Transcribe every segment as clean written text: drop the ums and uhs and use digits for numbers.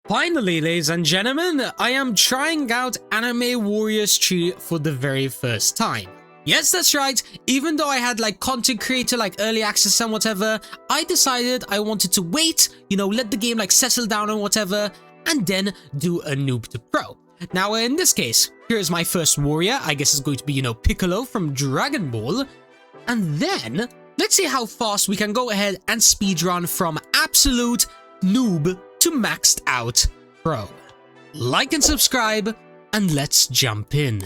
Finally, ladies and gentlemen, I am trying out Anime Warriors 3 for the very first time. Yes, that's right, even though I had like content creator, like early access and whatever, I decided I wanted to wait, let the game like settle down and whatever, and then do a noob to pro. Now in this case, here's my first warrior. I guess it's going to be, Piccolo from Dragon Ball. And then, let's see how fast we can go ahead and speedrun from absolute noob to maxed out pro. Like and subscribe, and let's jump in.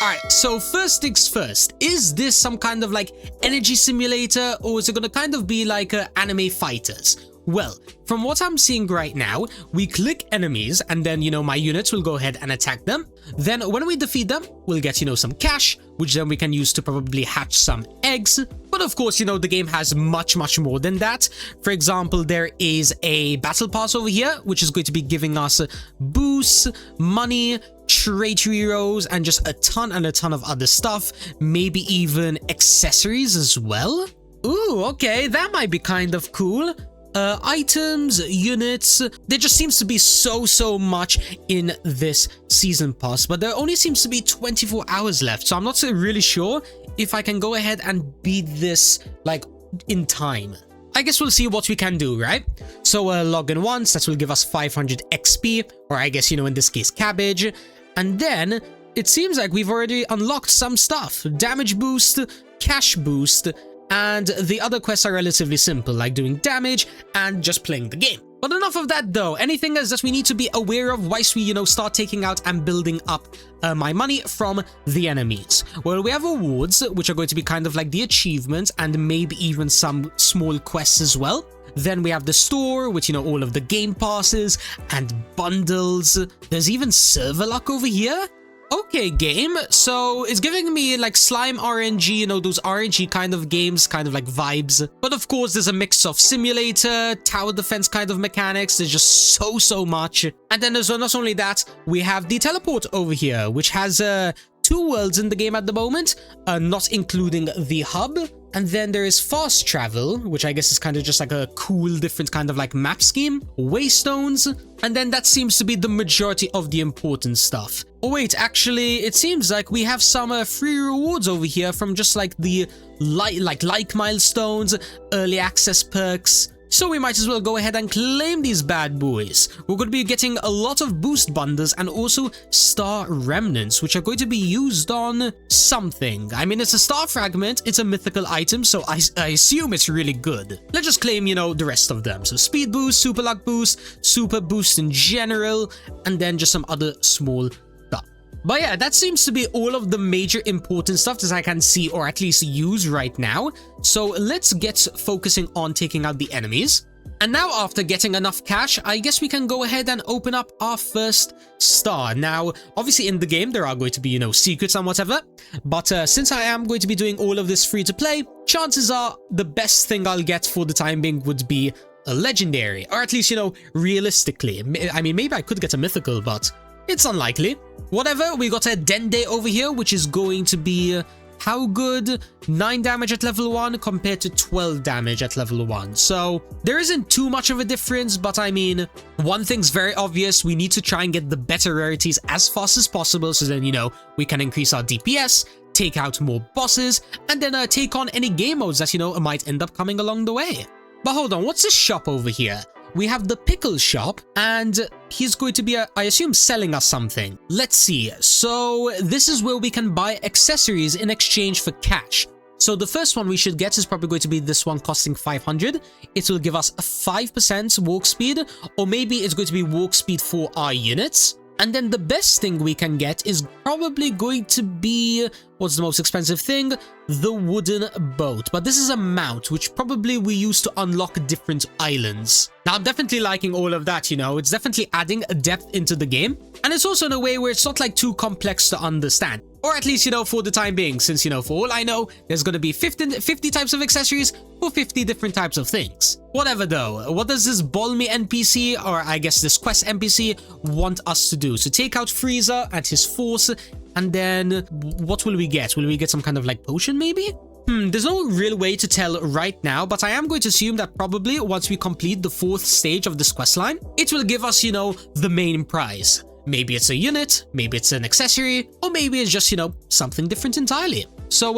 Alright, so first things first, is this some kind of like energy simulator, or is it gonna kind of be like anime fighters? Well, from what I'm seeing right now, we click enemies and then, my units will go ahead and attack them. Then when we defeat them, we'll get, some cash, which then we can use to probably hatch some eggs. But of course, the game has much more than that. For example, there is a battle pass over here, which is going to be giving us boosts, money, trait heroes, and just a ton of other stuff. Maybe even accessories as well. Ooh, okay, that might be kind of cool. Items, units, there just seems to be so much in this season pass, but there only seems to be 24 hours left, so I'm not really sure if I can go ahead and beat this like in time. I guess we'll see what we can do, right? So log in once, that will give us 500 XP, or I guess, in this case, cabbage. And then it seems like we've already unlocked some stuff. Damage boost, cash boost, and the other quests are relatively simple, like doing damage and just playing the game. But enough of that though. Anything else that we need to be aware of whilst we, start taking out and building up my money from the enemies? Well, we have awards, which are going to be kind of like the achievements and maybe even some small quests as well. Then we have the store with, all of the game passes and bundles. There's even server luck over here. Okay, game, so it's giving me like slime RNG, those RNG kind of games, kind of like vibes. But of course, there's a mix of simulator, tower defense kind of mechanics. There's just so much. And then there's not only that, we have the teleport over here, which has 2 worlds in the game at the moment, not including the hub. And then there is fast travel, which I guess is kind of just like a cool, different kind of like map scheme. Waystones, and then that seems to be the majority of the important stuff. Oh wait, actually, it seems like we have some free rewards over here from just like the like milestones, early access perks. So we might as well go ahead and claim these bad boys. We're going to be getting a lot of boost bundles and also star remnants, which are going to be used on something. I mean, it's a star fragment, it's a mythical item, so I assume it's really good. Let's just claim, the rest of them. So speed boost, super luck boost, super boost in general, and then just some other small stuff. But yeah, that seems to be all of the major important stuff that I can see or at least use right now. So let's get focusing on taking out the enemies. And now after getting enough cash, I guess we can go ahead and open up our first star. Now, obviously in the game, there are going to be, secrets and whatever. But since I am going to be doing all of this free to play, chances are the best thing I'll get for the time being would be a legendary. Or at least, realistically. I mean, maybe I could get a mythical, but it's unlikely. Whatever, we got a Dende over here, which is going to be how good? 9 damage at level 1 compared to 12 damage at level 1. So there isn't too much of a difference, but I mean, one thing's very obvious. We need to try and get the better rarities as fast as possible, so then, we can increase our DPS, take out more bosses, and then take on any game modes that, might end up coming along the way. But hold on, what's this shop over here? We have the pickle shop, and he's going to be, I assume, selling us something. Let's see. So this is where we can buy accessories in exchange for cash. So the first one we should get is probably going to be this one costing 500. It will give us a 5% walk speed, or maybe it's going to be walk speed for our units. And then the best thing we can get is probably going to be, what's the most expensive thing? The wooden boat. But this is a mount, which probably we use to unlock different islands. Now, I'm definitely liking all of that, It's definitely adding a depth into the game. And it's also in a way where it's not like too complex to understand. Or at least, for the time being, since, for all I know, there's going to be 50 types of accessories for 50 different types of things. Whatever though, what does this Balmy NPC, or I guess this quest NPC, want us to do? So take out Frieza and his force, and then what will we get? Will we get some kind of like potion maybe? There's no real way to tell right now, but I am going to assume that probably once we complete the 4th stage of this questline, it will give us, the main prize. Maybe it's a unit, maybe it's an accessory, or maybe it's just, something different entirely. So,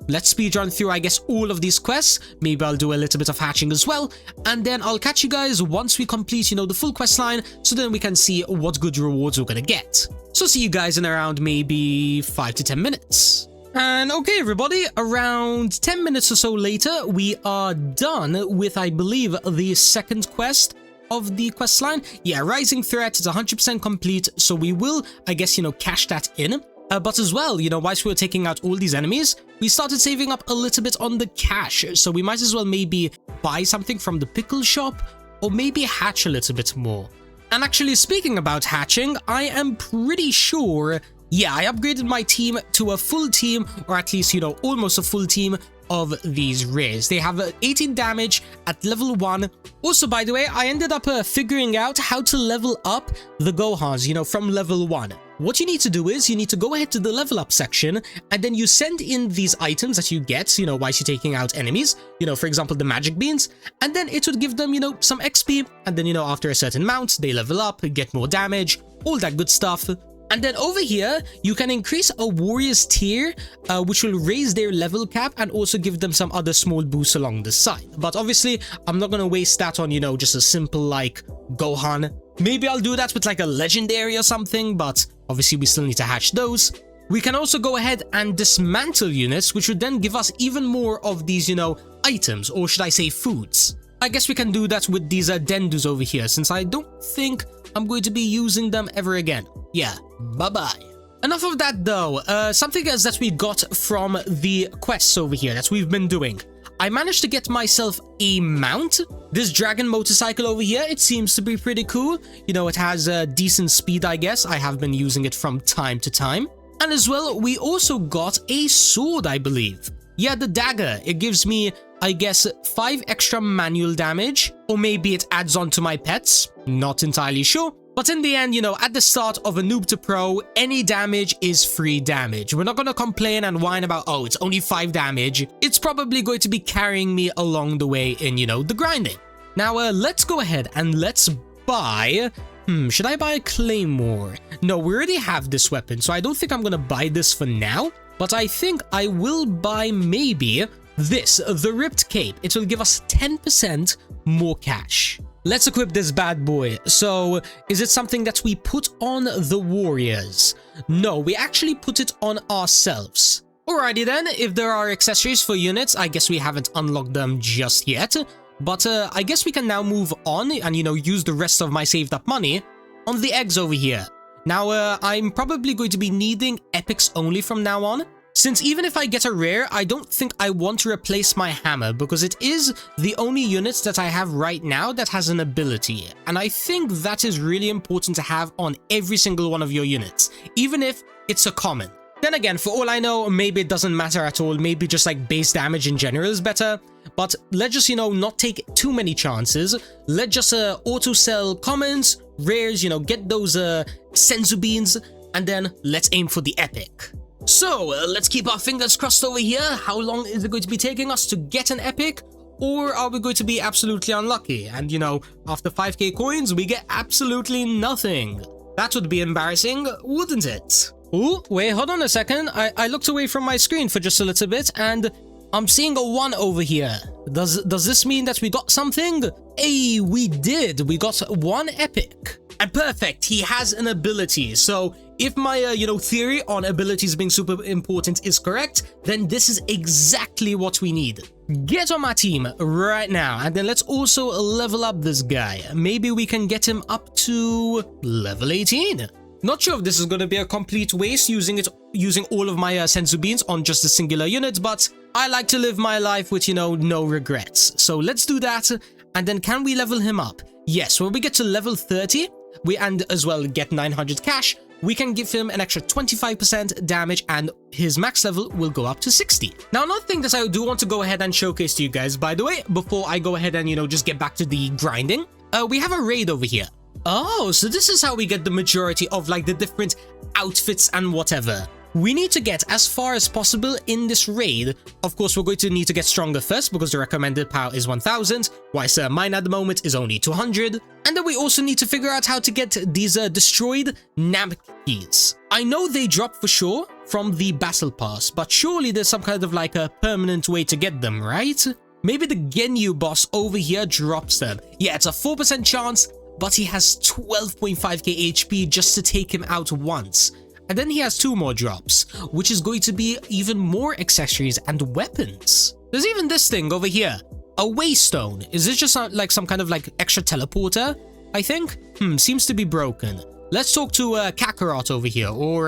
let's speedrun through, I guess, all of these quests. Maybe I'll do a little bit of hatching as well, and then I'll catch you guys once we complete, the full quest line, so then we can see what good rewards we're gonna get. So see you guys in around maybe 5 to 10 minutes. And okay, everybody, around 10 minutes or so later, we are done with, I believe, the 2nd quest of the quest line. Yeah, Rising Threat is 100% complete, so we will, I guess, cash that in. But as well, whilst we were taking out all these enemies, we started saving up a little bit on the cash, so we might as well maybe buy something from the pickle shop, or maybe hatch a little bit more. And actually, speaking about hatching, I am pretty sure, yeah, I upgraded my team to a full team, or at least, almost a full team of these rares. They have 18 damage at level 1. Also, by the way, I ended up figuring out how to level up the Gohans, from level 1. What you need to do is you need to go ahead to the level up section, and then you send in these items that you get, whilst you're taking out enemies, for example, the magic beans, and then it would give them, some XP, and then, after a certain amount, they level up, get more damage, all that good stuff. And then over here, you can increase a warrior's tier, which will raise their level cap and also give them some other small boosts along the side. But obviously, I'm not going to waste that on, just a simple, like, Gohan. Maybe I'll do that with, like, a legendary or something, but obviously we still need to hatch those. We can also go ahead and dismantle units, which would then give us even more of these, items, or should I say foods. I guess we can do that with these Dendus over here, since I don't think I'm going to be using them ever again. Yeah, bye-bye. Enough of that though, something else that we got from the quests over here that we've been doing. I managed to get myself a mount. This dragon motorcycle over here, it seems to be pretty cool. It has a decent speed, I guess. I have been using it from time to time. And as well, we also got a sword, I believe. Yeah, the dagger. It gives me, I guess, 5 extra manual damage, or maybe it adds on to my pets. Not entirely sure. But in the end, at the start of a noob to pro, any damage is free damage. We're not going to complain and whine about, oh, it's only 5 damage. It's probably going to be carrying me along the way in, the grinding. Now, let's go ahead and let's buy... should I buy a claymore? No, we already have this weapon, so I don't think I'm going to buy this for now. But I think I will buy maybe this, the ripped cape. It will give us 10% more cash. Let's equip this bad boy. So, is it something that we put on the warriors? No, we actually put it on ourselves. Alrighty then, if there are accessories for units, I guess we haven't unlocked them just yet. But I guess we can now move on and, use the rest of my saved up money on the eggs over here. Now, I'm probably going to be needing epics only from now on. Since even if I get a rare, I don't think I want to replace my hammer because it is the only unit that I have right now that has an ability. And I think that is really important to have on every single one of your units, even if it's a common. Then again, for all I know, maybe it doesn't matter at all. Maybe just like base damage in general is better. But let's just, not take too many chances. Let's just auto sell commons, rares, get those senzu beans, and then let's aim for the epic. So, let's keep our fingers crossed over here. How long is it going to be taking us to get an epic? Or are we going to be absolutely unlucky? And, after 5k coins, we get absolutely nothing. That would be embarrassing, wouldn't it? Oh, wait, hold on a second. I looked away from my screen for just a little bit, and I'm seeing a 1 over here. Does this mean that we got something? Hey, we did. We got 1 epic. And perfect, he has an ability. So if my, theory on abilities being super important is correct, then this is exactly what we need. Get on my team right now, and then let's also level up this guy. Maybe we can get him up to level 18. Not sure if this is going to be a complete waste using all of my senzu beans on just a singular unit, but I like to live my life with, no regrets. So let's do that, and then can we level him up? Yes, when we get to level 30, and as well get 900 cash, we can give him an extra 25% damage and his max level will go up to 60. Now, another thing that I do want to go ahead and showcase to you guys, by the way, before I go ahead and, just get back to the grinding, we have a raid over here. Oh, so this is how we get the majority of like the different outfits and whatever. we need to get as far as possible in this raid. Of course, we're going to need to get stronger first because the recommended power is 1000, whilst mine at the moment is only 200. And then we also need to figure out how to get these destroyed Nemak keys. I know they drop for sure from the battle pass, but surely there's some kind of like a permanent way to get them, right? Maybe the Genyu boss over here drops them. Yeah, it's a 4% chance, but he has 12.5k HP just to take him out once. And then he has 2 more drops, which is going to be even more accessories and weapons. There's even this thing over here, a waystone. Is this just like some kind of like extra teleporter, I think? Seems to be broken. Let's talk to Kakarot over here, or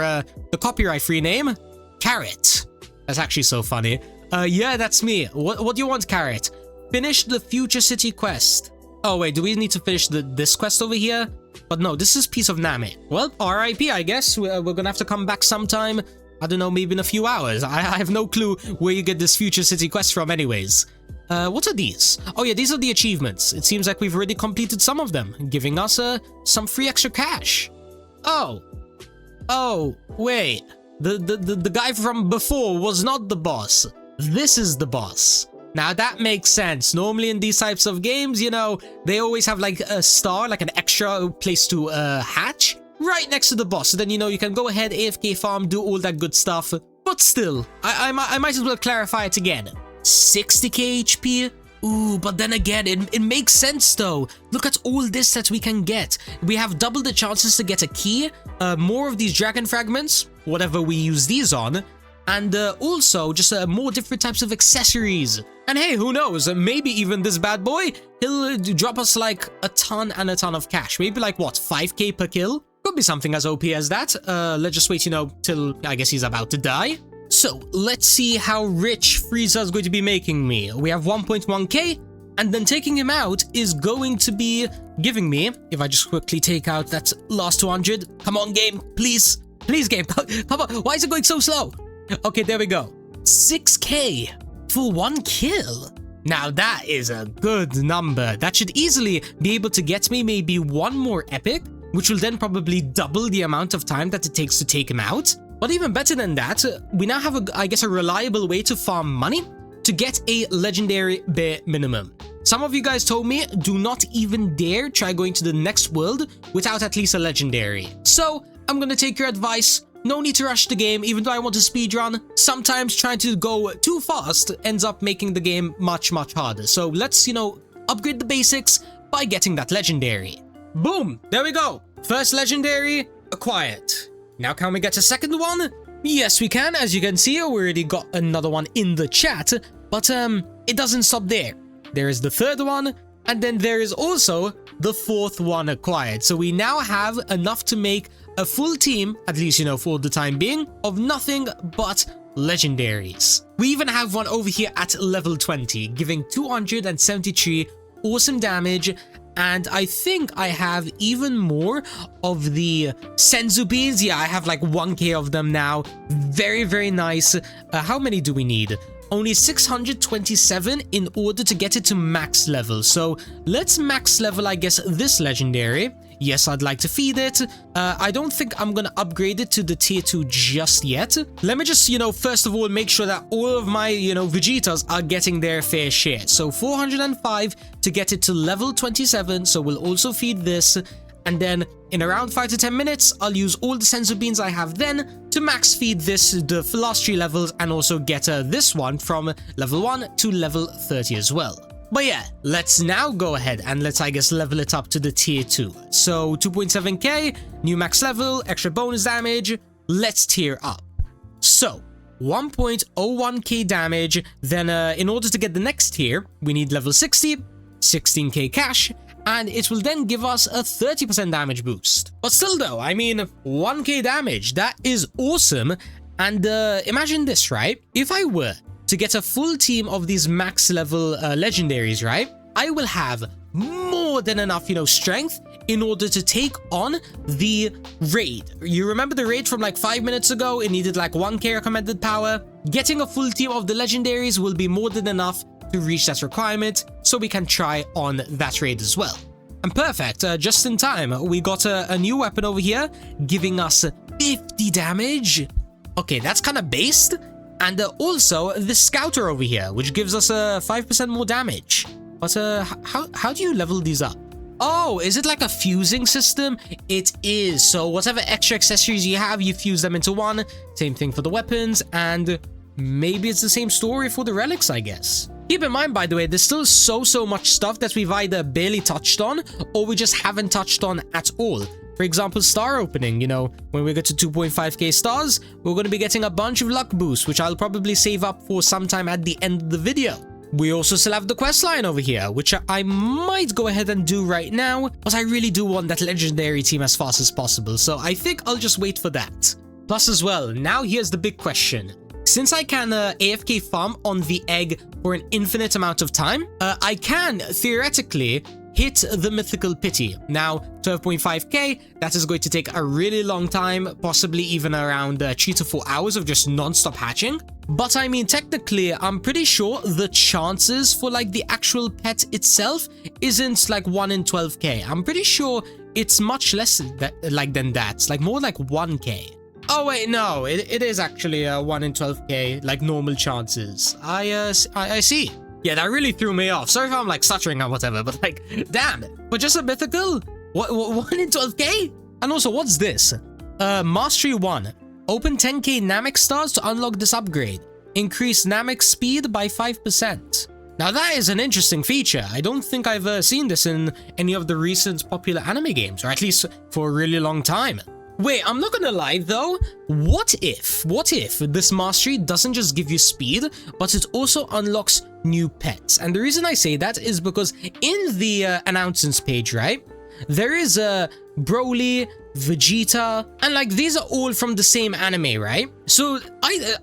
the copyright-free name, Carrot. That's actually so funny. Yeah, that's me. What do you want, Carrot? Finish the Future City quest. Oh wait, do we need to finish this quest over here? But no, this is Piece of Namek. Well, RIP, I guess. We're gonna have to come back sometime. I don't know, maybe in a few hours. I have no clue where you get this Future City quest from anyways. What are these? Oh yeah, these are the achievements. It seems like we've already completed some of them, giving us some free extra cash. Oh, wait. The guy from before was not the boss. This is the boss. Now that makes sense. Normally in these types of games, you know, they always have like a star, like an extra place to hatch right next to the boss. So then, you know, you can go ahead, AFK farm, do all that good stuff. But still, I might as well clarify it again. 60k HP? Ooh, but then again, it makes sense though. Look at all this that we can get. We have double the chances to get a key, more of these dragon fragments, whatever we use these on, and also just more different types of accessories. And hey, who knows, maybe even this bad boy, he'll drop us like a ton and a ton of cash. Maybe like what, 5k per kill? Could be something as OP as that. Let's just wait, you know, till I guess he's about to die. So let's see how rich Frieza is going to be making me. We have 1.1k, and then taking him out is going to be giving me, if I just quickly take out that last 200. Come on, game, please. Please, game, come on. Why is it going so slow? Okay, there we go. 6k for 1 kill. Now that is a good number. That should easily be able to get me maybe 1 more epic, which will then probably double the amount of time that it takes to take him out. But even better than that, we now have, I guess, a reliable way to farm money to get a legendary bare minimum. Some of you guys told me, do not even dare try going to the next world without at least a legendary. So I'm gonna take your advice. No need to rush the game, even though I want to speedrun. Sometimes trying to go too fast ends up making the game much, much harder. So let's, you know, upgrade the basics by getting that legendary. Boom! There we go. First legendary acquired. Now can we get a second one? Yes, we can. As you can see, we already got another one in the chat. But it doesn't stop there. There is the third one, and then there is also the fourth one acquired. So we now have enough to make a full team, at least, you know, for the time being, of nothing but legendaries. We even have one over here at level 20, giving 273 awesome damage. And I think I have even more of the Senzu beans. Yeah, I have like 1k of them now. Very, very nice. How many do we need? Only 627 in order to get it to max level. So let's max level, I guess, this legendary. Yes, I'd like to feed it. I don't think I'm gonna upgrade it to the tier 2 just yet. Let me just, you know, first of all, make sure that all of my, you know, Vegetas are getting their fair share. So 405 to get it to level 27. So we'll also feed this. And then in around 5 to 10 minutes, I'll use all the Senzu beans I have then to max feed this the last 3 levels, and also get this one from level 1 to level 30 as well. But yeah, let's now go ahead and let's, I guess, level it up to the tier 2. So 2.7k, new max level, extra bonus damage. Let's tier up. So 1.01k damage. Then in order to get the next tier, we need level 60, 16k cash, and it will then give us a 30% damage boost. But still though, I mean, 1k damage, that is awesome. And imagine this, right? If I were to get a full team of these max level legendaries, right, I will have more than enough, you know, strength in order to take on the raid. You remember the raid from like 5 minutes ago? It needed like 1k recommended power. Getting a full team of the legendaries will be more than enough to reach that requirement, so we can try on that raid as well. And perfect, just in time, we got a new weapon over here, giving us 50 damage. Okay, that's kind of based. And also the scouter over here, which gives us 5% more damage. But how do you level these up? Oh, is it like a fusing system? It is. So whatever extra accessories you have, you fuse them into one. Same thing for the weapons, and maybe it's the same story for the relics, I guess. Keep in mind, by the way, there's still so much stuff that we've either barely touched on or we just haven't touched on at all. For example, star opening, you know, when we get to 2.5k stars, we're going to be getting a bunch of luck boosts, which I'll probably save up for sometime at the end of the video. We also still have the quest line over here, which I might go ahead and do right now, but I really do want that legendary team as fast as possible, so I think I'll just wait for that. Plus as well, now here's the big question. Since I can AFK farm on the egg for an infinite amount of time, I can theoretically hit the mythical pity. Now, 12.5k, that is going to take a really long time, possibly even around 3 to 4 hours of just non-stop hatching. But I mean, technically, I'm pretty sure the chances for like the actual pet itself isn't like 1 in 12k. I'm pretty sure it's much less than that. It's like more like 1k. Oh wait, no, it is actually 1 in 12k, like normal chances. I see. Yeah, that really threw me off. Sorry if I'm like stuttering or whatever, but like, damn. But just a mythical? What 1 in 12k? And also, what's this? Mastery 1. Open 10k Nemak stars to unlock this upgrade. Increase Nemak speed by 5%. Now that is an interesting feature. I don't think I've seen this in any of the recent popular anime games, or at least for a really long time. Wait, I'm not gonna lie though, what if this mastery doesn't just give you speed, but it also unlocks new pets? And the reason I say that is because in the announcements page, right, there is Broly, Vegeta, and like these are all from the same anime, right? So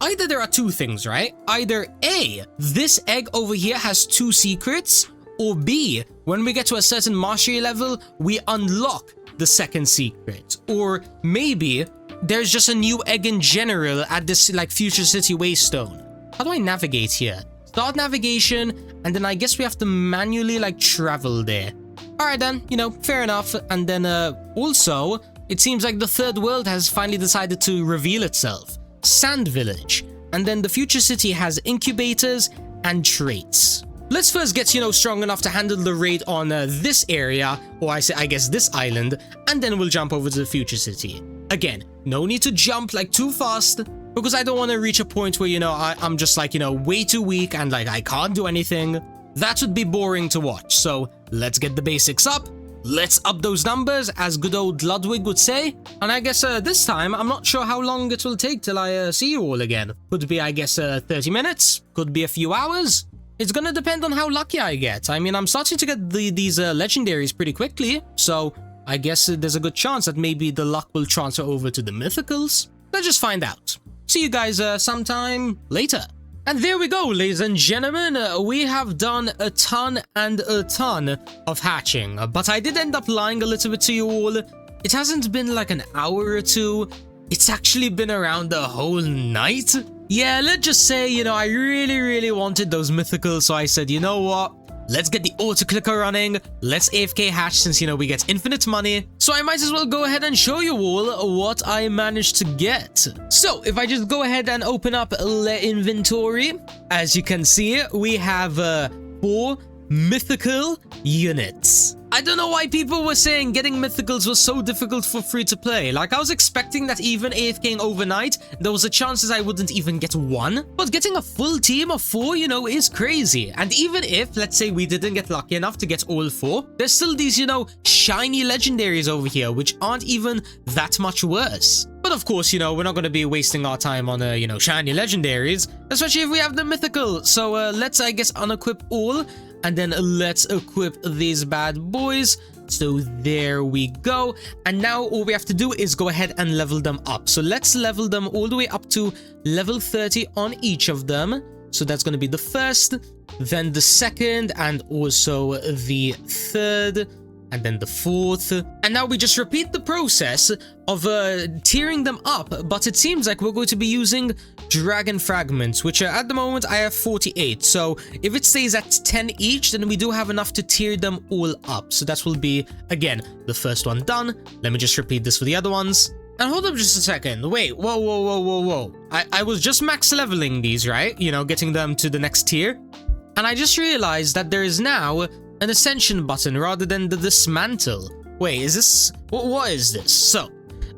either there are two things, right? Either A, this egg over here has 2 secrets, or B, when we get to a certain mastery level, we unlock the second secret, or maybe there's just a new egg in general at this like Future City Waystone. How do I navigate here? Start navigation, and then I guess we have to manually like travel there. All right then, you know, fair enough. And then also it seems like the third world has finally decided to reveal itself, Sand Village, and then the Future City has incubators and traits. Let's first get, you know, strong enough to handle the raid on this area, or I guess this island, and then we'll jump over to the Future City. Again, no need to jump like too fast, because I don't want to reach a point where, you know, I'm just like, you know, way too weak and like I can't do anything. That would be boring to watch, so let's get the basics up. Let's up those numbers, as good old Ludwig would say. And I guess this time, I'm not sure how long it will take till I see you all again. Could be, I guess, 30 minutes, could be a few hours. It's gonna depend on how lucky I get. I mean, I'm starting to get these legendaries pretty quickly, so I guess there's a good chance that maybe the luck will transfer over to the mythicals. Let's just find out. See you guys sometime later. And there we go, ladies and gentlemen. We have done a ton of hatching, but I did end up lying a little bit to you all. It hasn't been like an hour or two. It's actually been around the whole night. Yeah, let's just say, you know, I really wanted those mythicals, so I said, you know what? Let's get the auto-clicker running. Let's AFK hatch since, you know, we get infinite money. So I might as well go ahead and show you all what I managed to get. So if I just go ahead and open up the inventory, as you can see, we have 4 mythical units. I don't know why people were saying getting mythicals was so difficult for free to play. Like, I was expecting that even AFKing overnight, there was a chances I wouldn't even get 1. But getting a full team of 4, you know, is crazy. And even if, let's say, we didn't get lucky enough to get all 4, there's still these, you know, shiny legendaries over here, which aren't even that much worse. But of course, you know, we're not going to be wasting our time on, you know, shiny legendaries, especially if we have the mythical. So let's, I guess, unequip all. And then let's equip these bad boys. So there we go. And now all we have to do is go ahead and level them up. So let's level them all the way up to level 30 on each of them. So that's going to be the first, then the second, and also the third, and then the fourth. And now we just repeat the process of tearing them up, but it seems like we're going to be using dragon fragments, which at the moment I have 48. So if it stays at 10 each, then we do have enough to tear them all up. So that will be, again, the first one done. Let me just repeat this for the other ones. And hold up just a second. Wait, whoa. I was just max leveling these, right? You know, getting them to the next tier. And I just realized that there is now an ascension button rather than the dismantle. Wait, is this... What is this? So,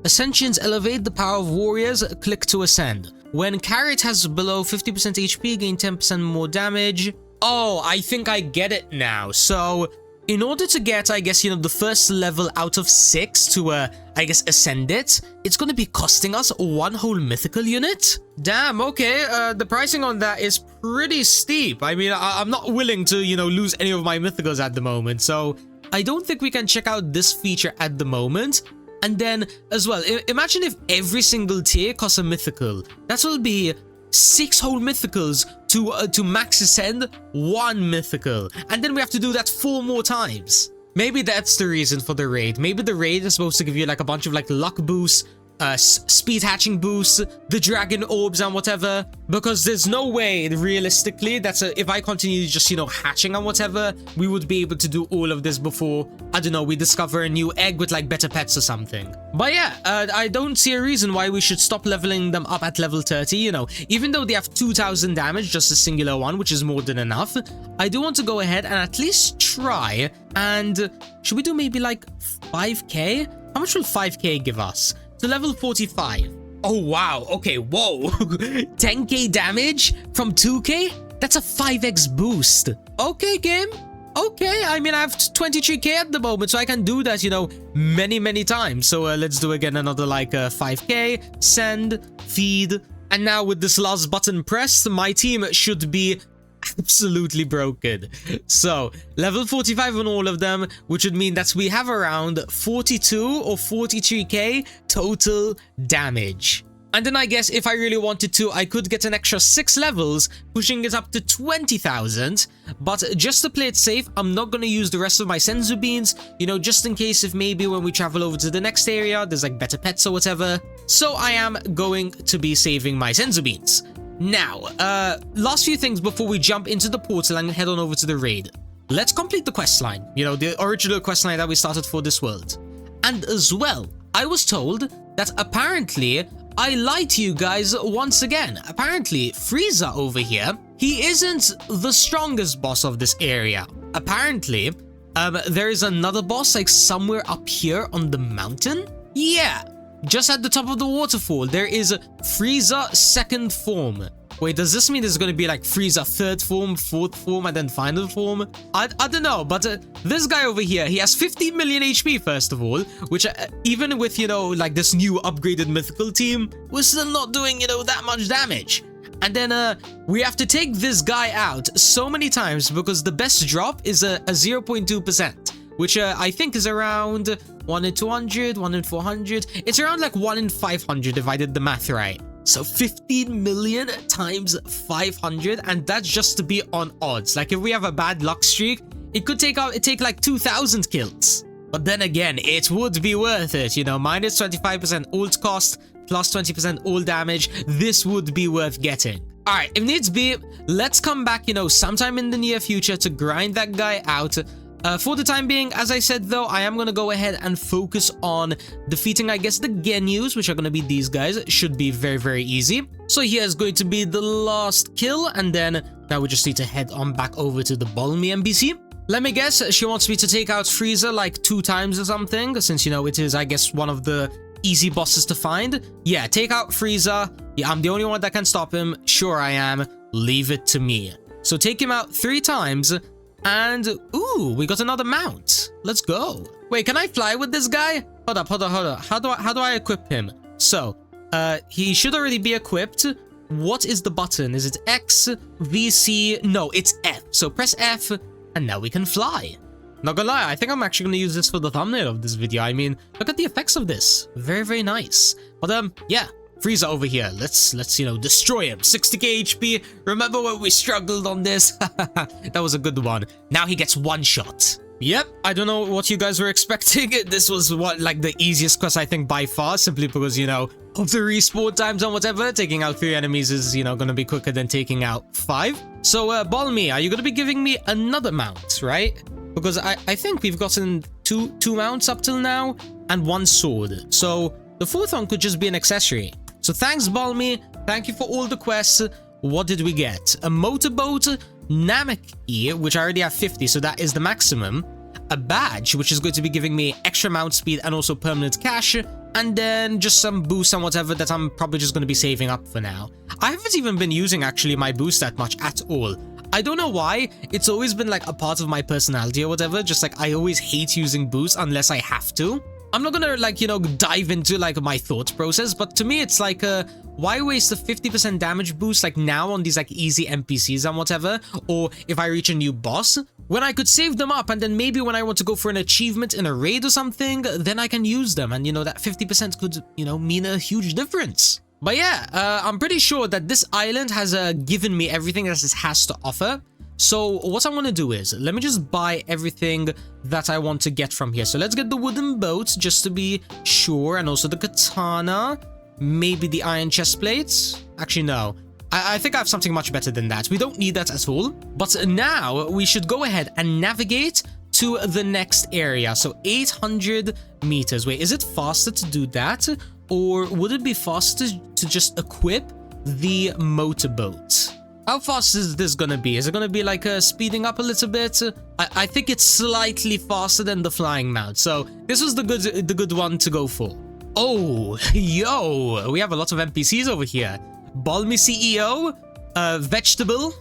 ascensions elevate the power of warriors. Click to ascend. When Carrot has below 50% HP, gain 10% more damage. Oh, I think I get it now. So... in order to get, I guess, you know, the first level out of 6 to, I guess, ascend it, it's going to be costing us 1 whole mythical unit? Damn, okay, the pricing on that is pretty steep. I mean, I'm not willing to, you know, lose any of my mythicals at the moment, so I don't think we can check out this feature at the moment. And then, as well, imagine if every single tier costs a mythical. That will be 6 whole mythicals to max ascend 1 mythical, and then we have to do that 4 more times. Maybe that's the reason for the raid. Maybe the raid is supposed to give you like a bunch of like luck boosts, speed hatching boosts, the dragon orbs and whatever, because there's no way realistically that's if I continue just, you know, hatching and whatever, we would be able to do all of this before, I don't know, we discover a new egg with like better pets or something. But yeah, I don't see a reason why we should stop leveling them up at level 30, you know, even though they have 2000 damage, just a singular one, which is more than enough. I do want to go ahead and at least try, and should we do maybe like 5k? How much will 5k give us? To level 45. Oh, wow. Okay, whoa. 10k damage from 2k? That's a 5x boost. Okay, game. Okay, I mean, I have 23k at the moment, so I can do that, you know, many times. So let's do again another like 5k, send, feed. And now with this last button pressed, my team should be absolutely broken. So level 45 on all of them, which would mean that we have around 42 or 43k total damage. And then I guess if I really wanted to, I could get an extra 6 levels, pushing it up to 20,000. But just to play it safe, I'm not going to use the rest of my senzu beans, you know, just in case if maybe when we travel over to the next area, there's like better pets or whatever. So I am going to be saving my senzu beans. Now, last few things before we jump into the portal and head on over to the raid. Let's complete the questline, you know, the original questline that we started for this world. And as well, I was told that apparently I lied to you guys once again. Apparently, Frieza over here, he isn't the strongest boss of this area. Apparently, there is another boss like somewhere up here on the mountain. Yeah. Just at the top of the waterfall, there is Frieza second form. Wait, does this mean there's going to be like Frieza third form, fourth form, and then final form? I don't know, but this guy over here, he has 15 million HP first of all, which even with, you know, like this new upgraded mythical team, we're still not doing, you know, that much damage. And then we have to take this guy out so many times because the best drop is a 0.2%. Which I think is around 1 in 200, 1 in 400. It's around like 1 in 500 if I did the math right. So 15 million times 500, and that's just to be on odds. Like if we have a bad luck streak, it could take like 2,000 kills. But then again, it would be worth it, you know, minus 25% ult cost, plus 20% ult damage. This would be worth getting. Alright, if needs be, let's come back, you know, sometime in the near future to grind that guy out. For the time being, as I said though, I am going to go ahead and focus on defeating, I guess, the Genyus, which are going to be these guys. It should be very easy. So here's going to be the last kill, and then now we just need to head on back over to the Balmy NPC. Let me guess, she wants me to take out Frieza like 2 times or something, since, you know, it is, I guess, one of the easy bosses to find. Yeah, take out Frieza. Yeah, I'm the only one that can stop him. Sure I am. Leave it to me. So take him out 3 times. And, ooh, we got another mount. Let's go. Wait, can I fly with this guy? Hold up. How do I equip him? So, he should already be equipped. What is the button? Is it X, V, C? No, it's F. So press F, and now we can fly. Not gonna lie, I think I'm actually gonna use this for the thumbnail of this video. I mean, look at the effects of this. Very nice. But, yeah. Frieza over here. Let's you know, destroy him. 60k HP. Remember when we struggled on this? That was a good one. Now he gets 1 shot. Yep, I don't know what you guys were expecting. This was like the easiest quest I think by far, simply because, you know, of the respawn times and whatever. Taking out 3 enemies is, you know, gonna be quicker than taking out 5. So, Balmy, are you gonna be giving me another mount, right? Because I think we've gotten two mounts up till now and 1 sword. So The fourth one could just be an accessory. So thanks, Balmy. Thank you for all the quests. What did we get? A motorboat, Nemak E, which I already have 50, so that is the maximum. A badge, which is going to be giving me extra mount speed and also permanent cash. And then just some boost and whatever that I'm probably just going to be saving up for now. I haven't even been using actually my boost that much at all. I don't know why. It's always been like a part of my personality or whatever. Just like I always hate using boost unless I have to. I'm not gonna like, you know, dive into like my thought process, but to me it's like why waste a 50% damage boost like now on these like easy NPCs and whatever, or if I reach a new boss, when I could save them up and then maybe when I want to go for an achievement in a raid or something, then I can use them, and you know that 50% could, you know, mean a huge difference. But yeah, I'm pretty sure that this island has given me everything that it has to offer. So what I want to do is, let me just buy everything that I want to get from here. So let's get the wooden boat just to be sure, and also the katana, maybe the iron chest plates. Actually, no. I think I have something much better than that. We don't need that at all. But now we should go ahead and navigate to the next area. So 800 meters. Wait, is it faster to do that? Or would it be faster to just equip the motorboat? How fast is this gonna be? Is it gonna be like speeding up a little bit? I think it's slightly faster than the flying mount, so this was the good one to go for. Oh, yo, we have a lot of NPCs over here. Balmy CEO, Vegetable.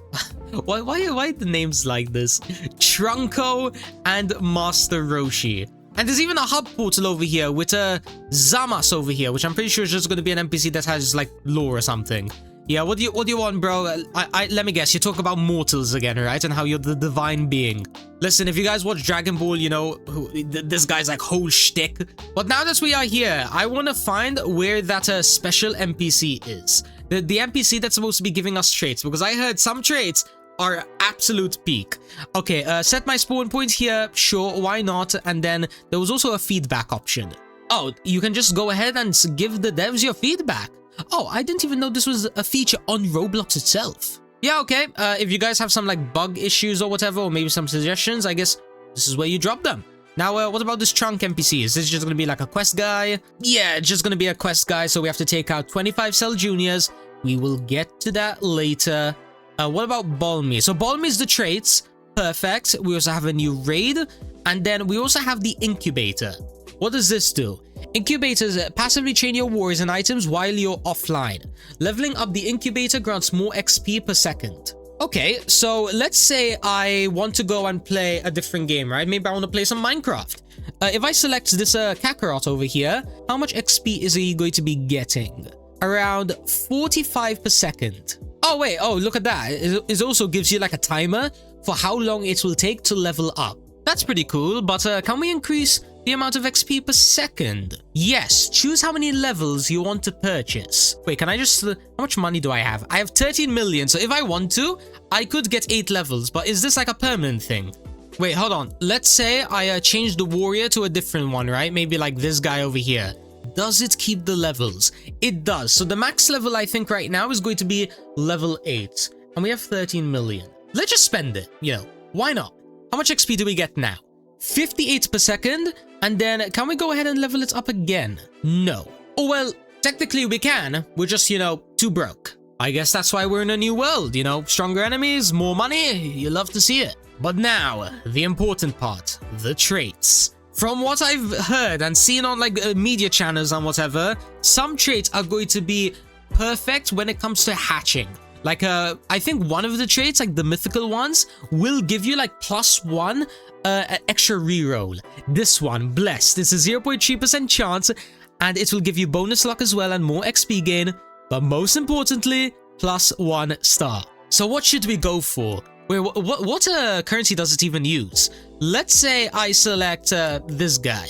why the names like this? Trunko and Master Roshi. And there's even a hub portal over here with a Zamas over here, which I'm pretty sure is just gonna be an NPC that has like lore or something. Yeah, what do you want, bro? Let me guess, you talk about mortals again, right? And how you're the divine being. Listen, if you guys watch Dragon Ball, you know, this guy's like whole shtick. But now that we are here, I want to find where that special NPC is. The NPC that's supposed to be giving us traits, because I heard some traits are absolute peak. Okay, set my spawn point here. Sure, why not? And then there was also a feedback option. Oh, you can just go ahead and give the devs your feedback. Oh, I didn't even know this was a feature on Roblox itself. Yeah, okay. If you guys have some like bug issues or whatever, or maybe some suggestions, I guess this is where you drop them. Now, what about this Trunk NPC? Is this just going to be like a quest guy? Yeah, it's just going to be a quest guy, so we have to take out 25 Cell Juniors. We will get to that later. What about Balmy? So Balmy is the traits. Perfect. We also have a new raid. And then we also have the Incubator. What does this do? Incubators passively train your warriors and items while you're offline. Leveling up the incubator grants more XP per second. Okay, so let's say I want to go and play a different game, right? Maybe I want to play some Minecraft. If I select this Kakarot over here, how much XP is he going to be getting? Around 45 per second. Oh wait, oh look at that. It also gives you like a timer for how long it will take to level up. That's pretty cool, but can we increase the amount of XP per second? Yes, choose how many levels you want to purchase. Wait, can I just... how much money do I have? I have 13 million, so if I want to, I could get 8 levels, but is this like a permanent thing? Wait, hold on. Let's say I change the warrior to a different one, right? Maybe like this guy over here. Does it keep the levels? It does. So the max level I think right now is going to be level 8. And we have 13 million. Let's just spend it, you know. Why not? How much XP do we get now? 58 per second. And then can we go ahead and level it up again? No. Oh, well, technically we can. We're just, you know, too broke. I guess that's why we're in a new world, you know. Stronger enemies, more money. You love to see it. But now, the important part. The traits. From what I've heard and seen on like media channels and whatever, some traits are going to be perfect when it comes to hatching. Like, I think one of the traits, like the mythical ones, will give you like +1 extra reroll. This one, Blessed, it's a 0.3% chance, and it will give you bonus luck as well and more XP gain, but most importantly, +1 star. So what should we go for? Wait, what currency does it even use? Let's say I select this guy.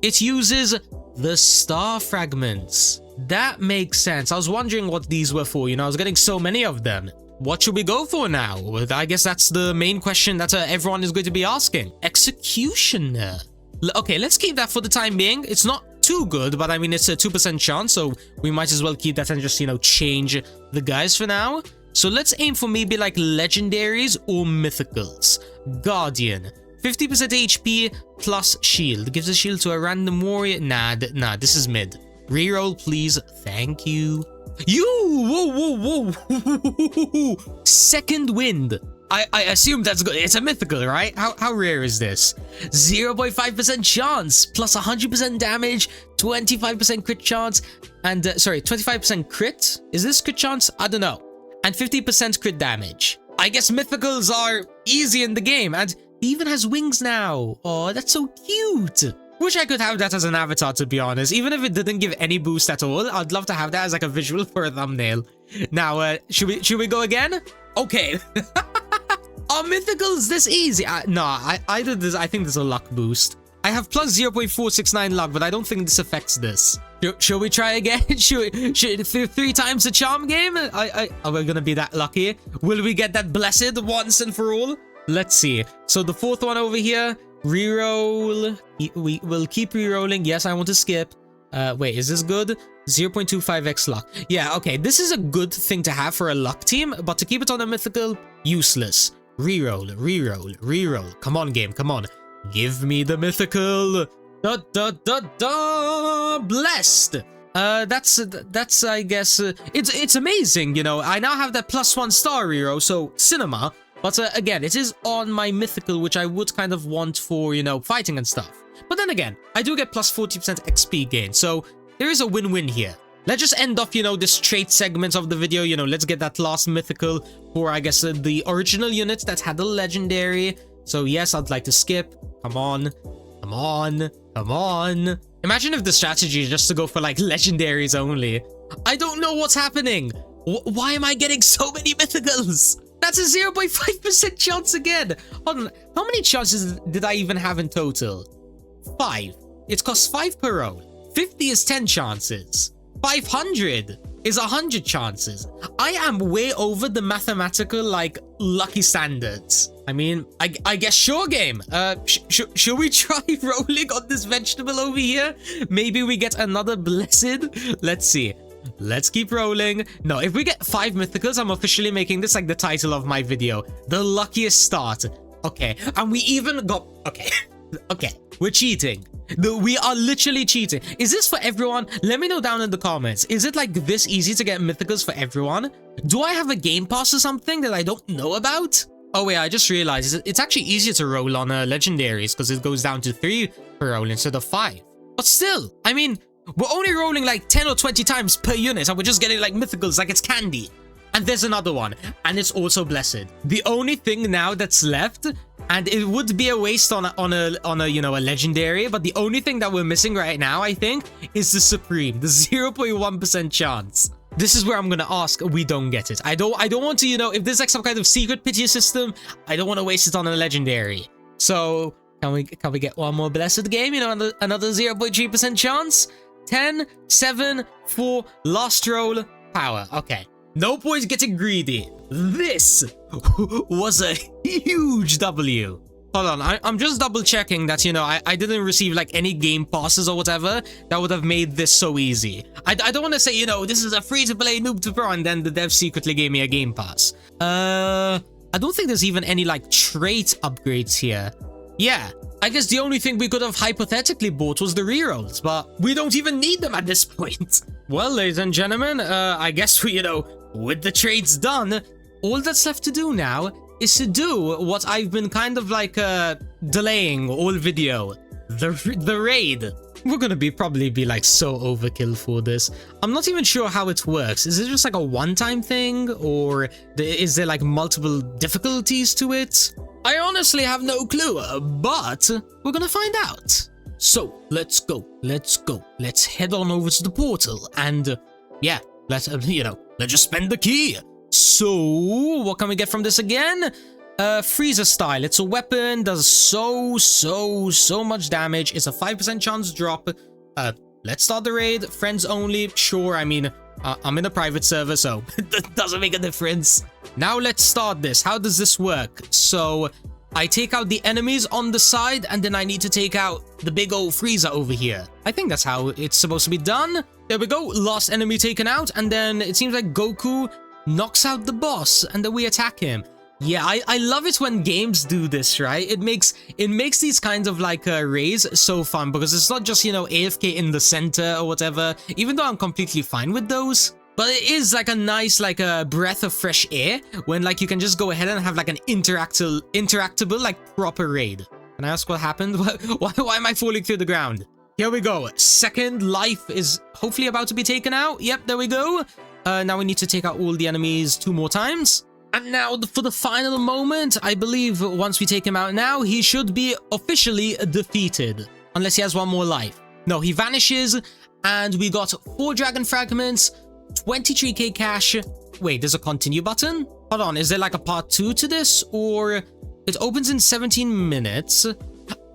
It uses the star fragments. That makes sense. I was wondering what these were for, you know, I was getting so many of them. What should we go for now? I guess that's the main question that everyone is going to be asking. Executioner. Okay, let's keep that for the time being. It's not too good, but I mean, it's a 2% chance, so we might as well keep that and just, you know, change the guys for now. So let's aim for maybe like legendaries or mythicals. Guardian. 50% HP plus shield. Gives a shield to a random warrior. Nah, this is mid. Reroll, please. Thank you. Whoa. Second wind. I assume that's good. It's a mythical, right? How rare is this? 0.5% chance, plus 100% damage, 25% crit chance, and sorry, 25% crit? Is this crit chance? I don't know. And 50% crit damage. I guess mythicals are easy in the game, and he even has wings now. Oh, that's so cute. Wish I could have that as an avatar, to be honest. Even if it didn't give any boost at all, I'd love to have that as like a visual for a thumbnail. Now, should we go again? Okay. Are mythicals this easy? No, I did this. I think there's a luck boost. I have plus 0.469 luck, but I don't think this affects this. Should we try again? Should 3 times the charm game? Are we gonna be that lucky? Will we get that blessed once and for all? Let's see. So the fourth one over here, reroll. We will keep rerolling. Yes, I want to skip. Wait, is this good? 0.25x luck. Yeah, okay. This is a good thing to have for a luck team, but to keep it on a mythical, useless. Reroll. Come on, game. Come on. Give me the mythical. Blessed. That's I guess it's amazing, you know. I now have that +1 star reroll, so cinema. But again, it is on my mythical, which I would kind of want for, you know, fighting and stuff. But then again, I do get plus 40% XP gain, so there is a win-win here. Let's just end off, you know, this trait segment of the video. You know, let's get that last mythical for, I guess, the original unit that had the legendary. So yes, I'd like to skip. Come on. Imagine if the strategy is just to go for like legendaries only. I don't know what's happening. Why am I getting so many mythicals? That's a 0.5% chance again. Hold on. How many chances did I even have in total? 5. It costs 5 per roll. 50 is 10 chances. 500 is 100 chances. I am way over the mathematical, like, lucky standards. I mean, I guess sure game. Should we try rolling on this vegetable over here? Maybe we get another blessed? Let's see. Let's keep rolling. No, if we get 5 mythicals, I'm officially making this like the title of my video. The luckiest start. Okay, and we even got... Okay, okay, we're cheating. We are literally cheating. Is this for everyone? Let me know down in the comments. Is it like this easy to get mythicals for everyone? Do I have a game pass or something that I don't know about? Oh wait, I just realized it's actually easier to roll on legendaries because it goes down to 3 per roll instead of 5. But still, I mean, we're only rolling like 10 or 20 times per unit and we're just getting like mythicals like it's candy. And there's another one, and it's also blessed. The only thing now that's left, and it would be a waste on a you know, a legendary, but the only thing that we're missing right now, I think, is the supreme, the 0.1% chance. This is where I'm gonna ask. We don't get it. I don't want to, you know, if there's like some kind of secret pity system, I don't want to waste it on a legendary. So can we get one more blessed game? You know, another 0.3% chance. 10, 7, 4, last roll, power. Okay. No point getting greedy. This was a huge W. Hold on, I'm just double checking that, you know, I didn't receive like any game passes or whatever that would have made this so easy. I don't want to say, you know, this is a free-to-play Noob to Pro and then the dev secretly gave me a game pass. I don't think there's even any like trait upgrades here. Yeah, I guess the only thing we could have hypothetically bought was the rerolls, but we don't even need them at this point. Well, ladies and gentlemen, I guess we, you know, with the trades done, all that's left to do now is to do what I've been kind of like delaying all video, the raid. We're gonna probably be like so overkill for this. I'm not even sure how it works. Is it just like a one-time thing, or is there like multiple difficulties to it? I honestly have no clue, but we're gonna find out. So let's go. Let's head on over to the portal and yeah, let's you know, let's just spend the key. So what can we get from this again? Freezer style. It's a weapon, does so much damage. It's a 5% chance drop. Let's start the raid. Friends only. Sure, I mean, I'm in a private server, so it doesn't make a difference. Now let's start this. How does this work? So I take out the enemies on the side, and then I need to take out the big old freezer over here. I think that's how it's supposed to be done. There we go. Last enemy taken out, and then it seems like Goku knocks out the boss, and then we attack him. Yeah, I love it when games do this, right? It makes these kinds of like raids so fun because it's not just, you know, AFK in the center or whatever, even though I'm completely fine with those. But it is like a nice like a breath of fresh air when like you can just go ahead and have like an interactable like proper raid. Can I ask what happened? Why am I falling through the ground? Here we go. Second life is hopefully about to be taken out. Yep, there we go. Now we need to take out all the enemies 2 more times. And now for the final moment, I believe once we take him out now, he should be officially defeated. Unless he has 1 more life. No, he vanishes. And we got 4 dragon fragments, 23k cash. Wait, there's a continue button? Hold on, is there like a part 2 to this? Or it opens in 17 minutes?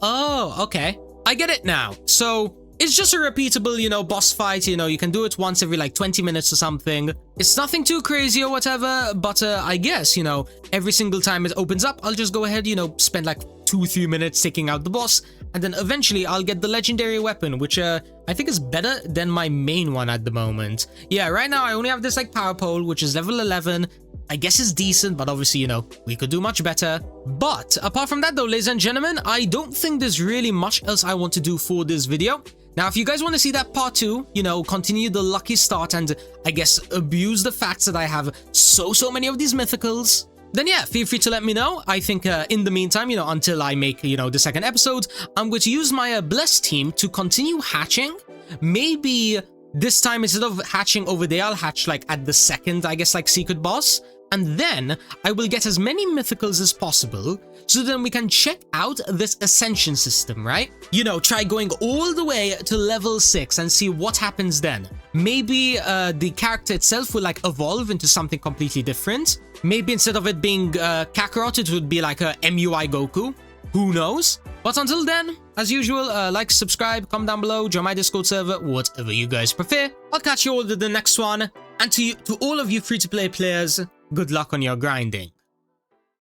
Oh, okay. I get it now. So it's just a repeatable, you know, boss fight. You know, you can do it once every like 20 minutes or something. It's nothing too crazy or whatever, but I guess, you know, every single time it opens up, I'll just go ahead, you know, spend like 2-3 minutes taking out the boss, and then eventually I'll get the legendary weapon, which I think is better than my main one at the moment. Yeah, right now I only have this like power pole, which is level 11. I guess it's decent, but obviously, you know, we could do much better. But apart from that though, ladies and gentlemen, I don't think there's really much else I want to do for this video. Now, if you guys want to see that part 2, you know, continue the lucky start and I guess abuse the facts that I have so many of these mythicals, then yeah, feel free to let me know. I think in the meantime, you know, until I make, you know, the second episode, I'm going to use my blessed team to continue hatching. Maybe this time instead of hatching over there, I'll hatch like at the second, I guess, like secret boss. And then I will get as many mythicals as possible, so then we can check out this ascension system, right? You know, try going all the way to level 6 and see what happens then. Maybe the character itself will like evolve into something completely different. Maybe instead of it being Kakarot, it would be like a MUI Goku. Who knows? But until then, as usual, like, subscribe, comment down below, join my Discord server, whatever you guys prefer. I'll catch you all in the next one. And to all of you free-to-play players, good luck on your grinding.